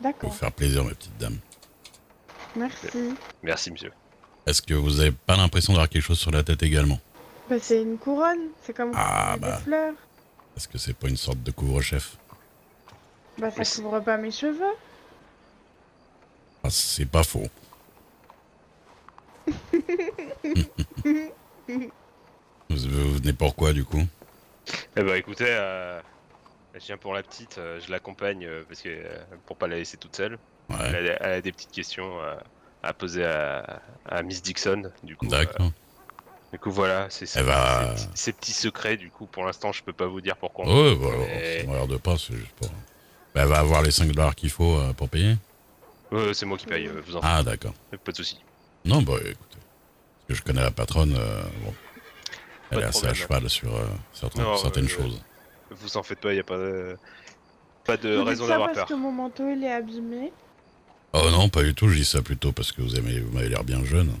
Pour vous D'accord. faire plaisir, ma petite dame. Merci. Merci, monsieur. Est-ce que vous avez pas l'impression d'avoir quelque chose sur la tête également? Bah, c'est une couronne. C'est comme quand on Ah met des bah, fleurs. est-ce que c'est pas une sorte de couvre-chef? Bah, ça couvre pas mes cheveux. Ah, c'est pas faux. Vous venez pourquoi du coup? Eh ben, écoutez, je viens pour la petite, je l'accompagne parce que pour pas la laisser toute seule. Ouais, Elle a des petites questions à poser à Miss Dixon. d'accord. Du coup voilà, Elle va... ces petits secrets. Du coup, pour l'instant, je peux pas vous dire pourquoi on Ouais, vient. bah, alors, ça Mais m'a l'air de pas, c'est juste pour... Bah, elle va avoir les 5 dollars qu'il faut pour payer? c'est moi qui paye, vous en faites Ah, d'accord. pas de soucis. Non, bah écoutez, parce que je connais la patronne, bon, elle Pas est de assez à problème. cheval sur Non, certaines choses. vous en faites pas, y a pas de Vous dites raison ça d'avoir parce que peur. mon manteau il est abîmé. Oh non, pas du tout, je dis ça plutôt parce que vous m'avez l'air bien jeune.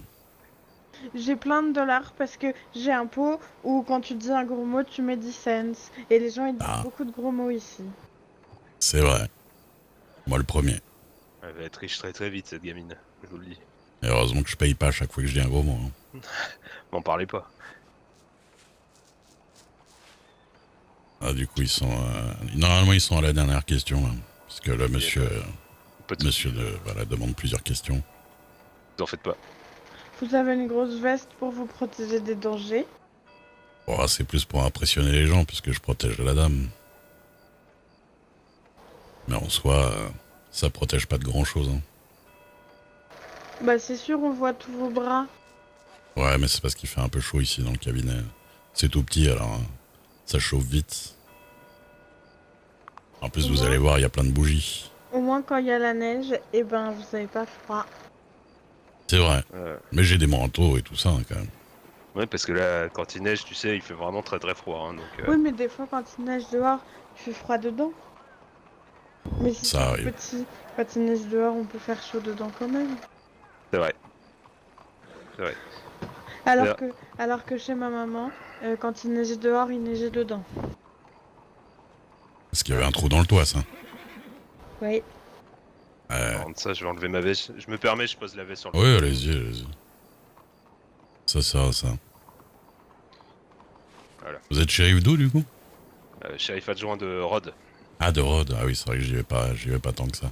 J'ai plein de dollars parce que j'ai un pot où quand tu dis un gros mot, tu mets 10 cents. Et les gens ils disent Ah, beaucoup de gros mots ici. c'est vrai. Moi le premier. Elle va être riche très très vite, cette gamine, je vous le dis. Et heureusement que je paye pas à chaque fois que je dis un gros mot. Hein. M'en parlez pas. Ah, du coup, ils sont... Normalement, ils sont à la dernière question, là. Parce que le monsieur, Pas de soucis, voilà, demande plusieurs questions. vous en faites pas. Vous avez une grosse veste pour vous protéger des dangers. Bon, c'est plus pour impressionner les gens, puisque je protège la dame. Mais en soi, ça protège pas de grand-chose. Hein. Bah c'est sûr, on voit tous vos bras. Ouais, mais c'est parce qu'il fait un peu chaud ici dans le cabinet. C'est tout petit, alors ça chauffe vite. En plus, vous allez voir, il y a plein de bougies. Au moins quand il y a la neige, et ben vous avez pas froid. C'est vrai. Euh, Mais j'ai des manteaux et tout ça, hein, quand même. ouais, parce que là, quand il neige, tu sais, il fait vraiment très très froid. Hein, donc, Oui, mais des fois quand il neige dehors, il fait froid dedans. Mais si Ça c'est arrive. petit, quand il neige dehors, on peut faire chaud dedans quand même. c'est vrai. C'est vrai. Alors D'ailleurs- que, alors que chez ma maman, quand il neigeait dehors, il neigeait dedans. Parce qu'il y avait un trou dans le toit, ça. Oui. En de ça, je vais enlever ma veste. Je me permets, je pose la veste sur le. Oui, allez-y, allez-y. Ça sert à ça. Voilà. Vous êtes shérif d'où, du coup? Shérif adjoint de Rhodes. Ah, de Rhodes. Ah oui, c'est vrai que j'y vais pas tant que ça.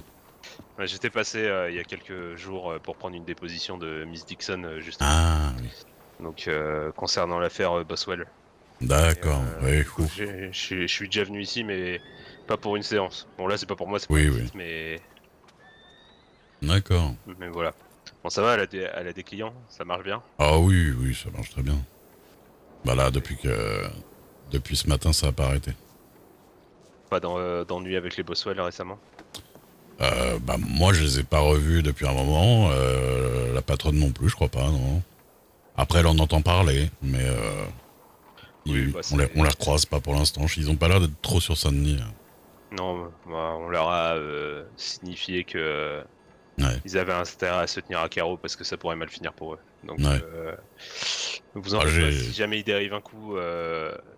Ouais, j'étais passé il y a quelques jours pour prendre une déposition de Miss Dixon, justement. Ah, oui. Donc, concernant l'affaire Boswell. D'accord, oui, Du coup, ouf. je suis déjà venu ici, mais pas pour une séance. Bon, là, c'est pas pour moi, c'est pour Oui, la oui. petite, D'accord. mais voilà. Bon, ça va, elle a des clients, ça marche bien. Ah oui, oui, ça marche très bien. Bah là, depuis ce matin, ça a pas arrêté. Pas d'ennui avec les Boswell récemment. Bah moi, je les ai pas revus depuis un moment. La patronne non plus, je crois pas, non. Après, elle en entend parler, mais Oui, bah, on les recroise pas pour l'instant. Ils ont pas l'air d'être trop sur Saint-Denis. Non, bah, on leur a signifié que Ouais, ils avaient intérêt à se tenir à carreau parce que ça pourrait mal finir pour eux. Donc, ouais. vous en Ah, faites pas. Si jamais ils dérivent un coup,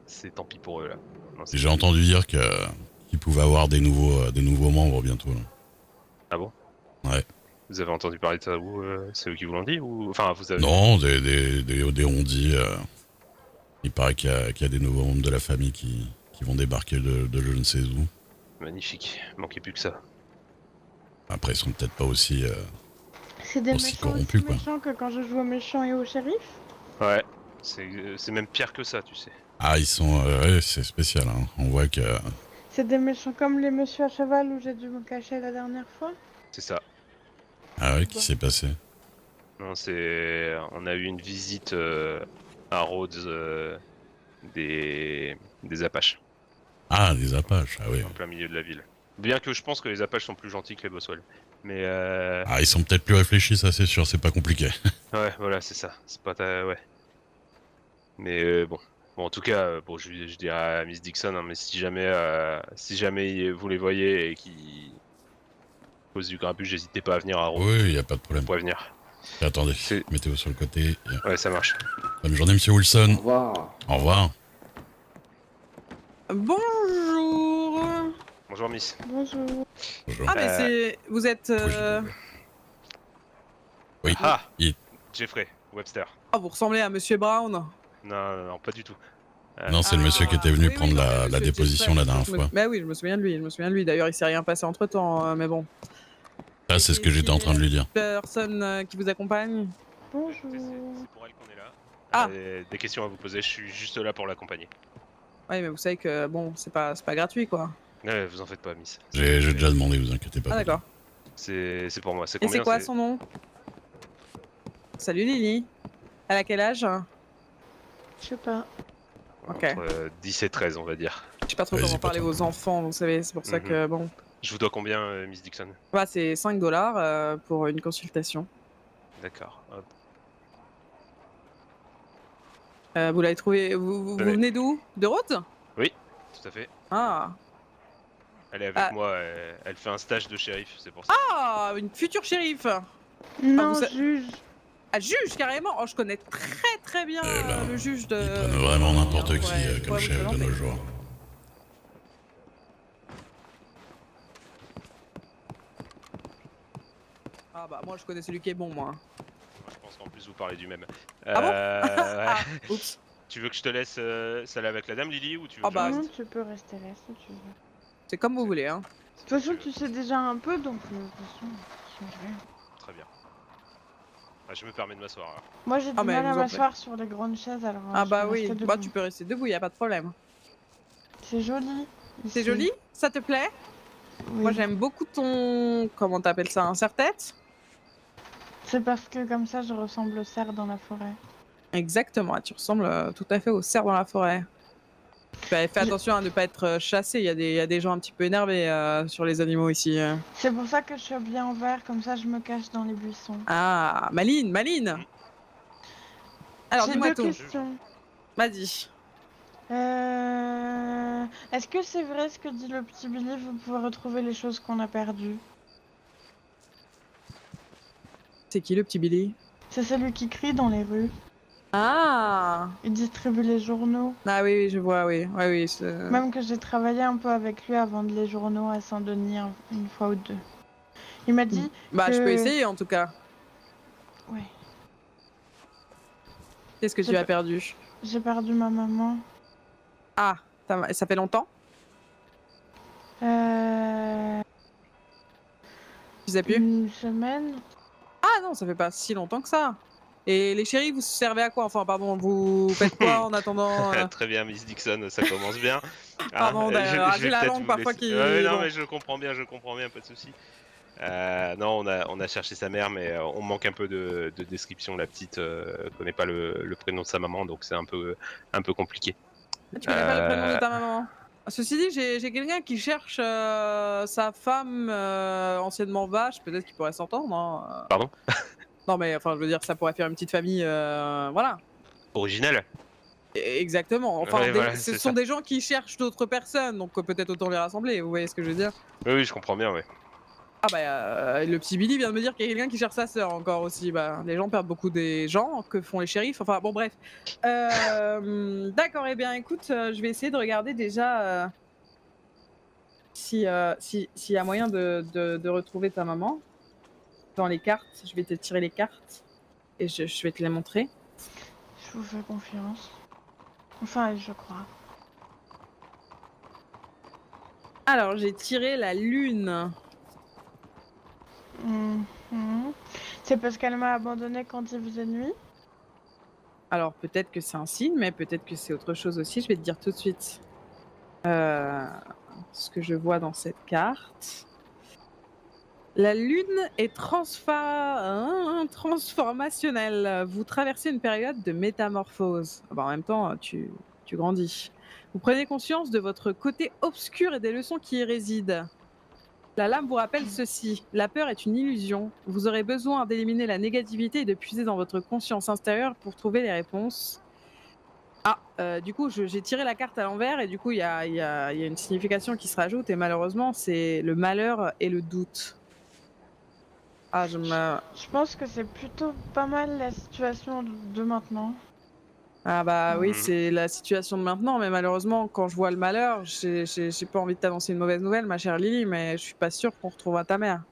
c'est tant pis pour eux là. Non, j'ai entendu dire qu'ils pouvaient avoir des nouveaux membres bientôt. Là. Ah bon? Ouais. Vous avez entendu parler de ça où c'est eux qui vous l'ont dit ou enfin vous avez. Non, des on-dit. Il paraît qu'il y a des nouveaux membres de la famille qui vont débarquer de je ne sais où. Magnifique, manquait plus que ça. Après, ils sont peut-être pas aussi, C'est des aussi méchants corrompus, aussi quoi. méchants que quand je joue au méchant et au shérif. Ouais, c'est même pire que ça, tu sais. Ah, ils sont... ouais, c'est spécial, hein. On voit que... C'est des méchants comme les messieurs à cheval où j'ai dû me cacher la dernière fois. C'est ça. Ah ouais, Bon. qu'est-ce qui s'est passé? Non, on a eu une visite à Rhodes des Apaches Ah, des Apaches, ah oui. en plein milieu de la ville. Bien que je pense que les Apaches sont plus gentils que les Boswell. Mais Ah, ils sont peut-être plus réfléchis, ça c'est sûr, c'est pas compliqué. ouais, voilà, c'est ça. C'est pas ouais. Mais bon. Bon, en tout cas, bon, je dirais à Miss Dixon, hein, mais si jamais vous les voyez et qui posent du grabuge, n'hésitez pas à venir à Rhodes. Oui, y a pas de Vous problème. pourrez venir. Attendez, C'est- mettez-vous sur le côté. Ouais, ça marche. Bonne journée, monsieur Wilson. Au revoir. Au revoir. Bonjour. Bonjour Miss. Bonjour. Bonjour. Ah, mais c'est. Vous êtes. Oui. Ah, Il- Jeffrey Webster. Oh, vous ressemblez à Monsieur Brown. Non, pas du tout. Non, c'est le monsieur qui était venu oui, prendre non, mais la monsieur déposition Jeffrey, la dernière fois. Bah oui, je me souviens de lui. Je me souviens de lui. D'ailleurs, il s'est rien passé entre temps, mais bon. Ça, c'est ce que j'étais en train de lui dire. Personne qui vous accompagne. Bonjour. C'est pour elle qu'on est là. Ah. Des questions à vous poser, je suis juste là pour l'accompagner. Oui, mais vous savez que bon, c'est pas gratuit, quoi. Vous en faites pas, Miss. J'ai déjà demandé, vous inquiétez pas. Ah, d'accord. C'est pour moi. C'est Et combien? c'est quoi son nom? Salut Lily. Elle a quel âge? Je sais pas. Ok. Entre 10 et 13, on va dire. Je sais pas trop Vas-y, comment pas parler tant. aux enfants, vous savez, c'est pour ça que bon. Je vous dois combien, Miss Dixon? Bah, c'est 5 $ pour une consultation. D'accord. Hop. Vous l'avez trouvé. Vous Ouais. venez d'où? De Rhodes? Tout à fait. Ah. Elle est avec Ah. moi, elle fait un stage de shérif, c'est pour ça. Ah, une future shérif. Non, vous sa- juge. Ah, juge carrément. Oh, je connais très bien Eh ben, le juge de. Ils prennent vraiment n'importe Ouais, qui je comme pourrais vous chef de présenter. nos jours. Ah bah moi je connais celui qui est bon moi. Moi, je pense qu'en plus vous parlez du même. Ah bon ouais. Ah, oups. Tu veux que je te laisse saler avec la dame Lily ou tu veux Ah que bah, je Non, reste? tu peux rester là si tu veux. C'est comme vous voulez hein. De toute façon, tu sais déjà un peu, donc de toute façon, ça change rien. Très bien. Ah, je me permets de m'asseoir. Alors. Moi, j'ai du Ah, mais mal à vous en m'asseoir sur les grandes chaises, alors Ah je bah vais oui. rester Bah debout. tu peux rester debout, y a pas de problème. C'est joli. C'est ici. joli? Ça te plaît? Oui. Moi j'aime beaucoup ton... Comment t'appelles ça? Un serre-tête? C'est parce que comme ça, je ressemble au cerf dans la forêt. Exactement, tu ressembles tout à fait au cerf dans la forêt. Fais attention à ne pas être chassé, il y a des gens un petit peu énervés sur les animaux ici. C'est pour ça que je suis habillée en vert, comme ça, je me cache dans les buissons. Ah, Maline. Alors J'ai dis-moi deux tout, questions. vas-y. Est-ce que c'est vrai ce que dit le petit Billy, vous pouvez retrouver les choses qu'on a perdues? C'est qui le petit Billy? C'est celui qui crie dans les rues. Ah Il distribue les journaux. Ah oui, je vois, oui. Ouais, oui, Même que j'ai travaillé un peu avec lui à vendre les journaux à Saint-Denis une fois ou deux. Il m'a dit Bah, je que- peux essayer en tout cas. Ouais, Qu'est-ce que tu as perdu? j'ai perdu ma maman. Ah, ça fait longtemps? Tu sais plus? Une semaine. Ah non, ça fait pas si longtemps que ça. Et les chéris, vous servez à quoi? Enfin, pardon, vous faites quoi en attendant Très bien, Miss Dixon, ça commence bien. Pardon, d'ailleurs, je vais j'ai la peut-être langue vous parfois laisser- qui- Ouais, non, bon. mais je comprends bien, pas de souci. Non, on a cherché sa mère, mais on manque un peu de description. La petite connaît pas le prénom de sa maman, donc c'est un peu compliqué. Tu connais pas le prénom de ta maman? Ceci dit, j'ai quelqu'un qui cherche sa femme anciennement vache, peut-être qu'il pourrait s'entendre. Hein. Pardon? Non, mais enfin, je veux dire, ça pourrait faire une petite famille, voilà. Original. Exactement. Enfin, Ouais, voilà, ce c'est sont ça. des gens qui cherchent d'autres personnes, donc peut-être autant les rassembler. Vous voyez ce que je veux dire? Oui, je comprends bien, ouais. Ah bah, le petit Billy vient de me dire qu'il y a quelqu'un qui cherche sa sœur encore aussi. Bah, les gens perdent beaucoup des gens que font les shérifs. Enfin, bon, bref. D'accord, eh bien, écoute, je vais essayer de regarder déjà s'il y a moyen de retrouver ta maman dans les cartes. Je vais te tirer les cartes et je vais te les montrer. Je vous fais confiance. Enfin, je crois. Alors, j'ai tiré la lune. Mhm. C'est parce qu'elle m'a abandonné quand il faisait nuit? Alors, peut-être que c'est un signe, mais peut-être que c'est autre chose aussi. Je vais te dire tout de suite ce que je vois dans cette carte. La lune est transformationnelle. Vous traversez une période de métamorphose. Ah bah, en même temps, tu grandis. Vous prenez conscience de votre côté obscur et des leçons qui y résident. La lame vous rappelle ceci. La peur est une illusion. Vous aurez besoin d'éliminer la négativité et de puiser dans votre conscience intérieure pour trouver les réponses. Ah, du coup, j'ai tiré la carte à l'envers et du coup, il y a une signification qui se rajoute et malheureusement, c'est le malheur et le doute. Je pense que c'est plutôt pas mal la situation de maintenant. Ah bah oui, Mhm. c'est la situation de maintenant, mais malheureusement, quand je vois le malheur, j'ai pas envie de t'annoncer une mauvaise nouvelle, ma chère Lily, mais je suis pas sûre qu'on retrouvera ta mère.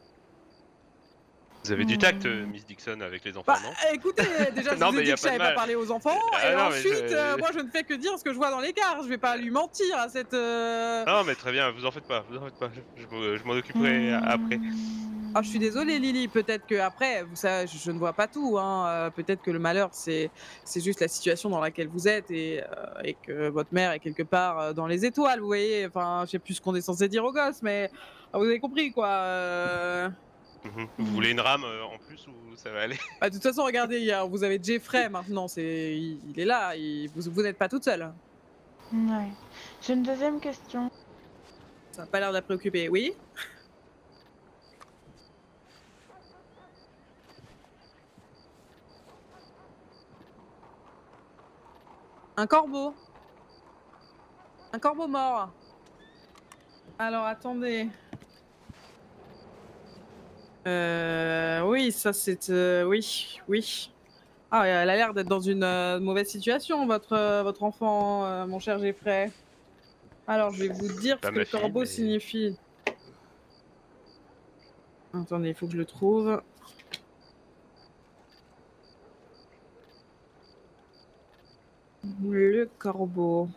Vous avez du tact, Miss Dixon, avec les Bah enfants, non? écoutez, déjà je Non, vous ai mais il y dit a que je pas de savais pas mal. parler aux enfants, et Ah non, mais ensuite, moi je ne fais que dire ce que je vois dans l'écart, je vais pas lui mentir à cette... Non, mais très bien, vous en faites pas, vous en faites pas. Je m'en occuperai après. Ah, je suis désolée, Lily. Peut-être que après, vous savez, je ne vois pas tout. Hein. Peut-être que le malheur, c'est juste la situation dans laquelle vous êtes et que votre mère est quelque part dans les étoiles. Vous voyez. Enfin, je sais plus ce qu'on est censé dire aux gosses, mais vous avez compris quoi. Mhm. Vous voulez une rame en plus ou ça va aller? Bah, de toute façon, regardez, vous avez Jeffrey maintenant. Il est là. Vous n'êtes pas toute seule. Ouais. J'ai une deuxième question. Ça n'a pas l'air de la préoccuper. Oui. Un corbeau. Un corbeau mort. Alors attendez. Oui, ça c'est oui, oui. Ah, elle a l'air d'être dans une mauvaise situation, votre enfant, mon cher Jeffrey. Alors, je vais vous dire ce Pas que ma le fille, corbeau mais. signifie. Attendez, il faut que je le trouve. Le corbeau.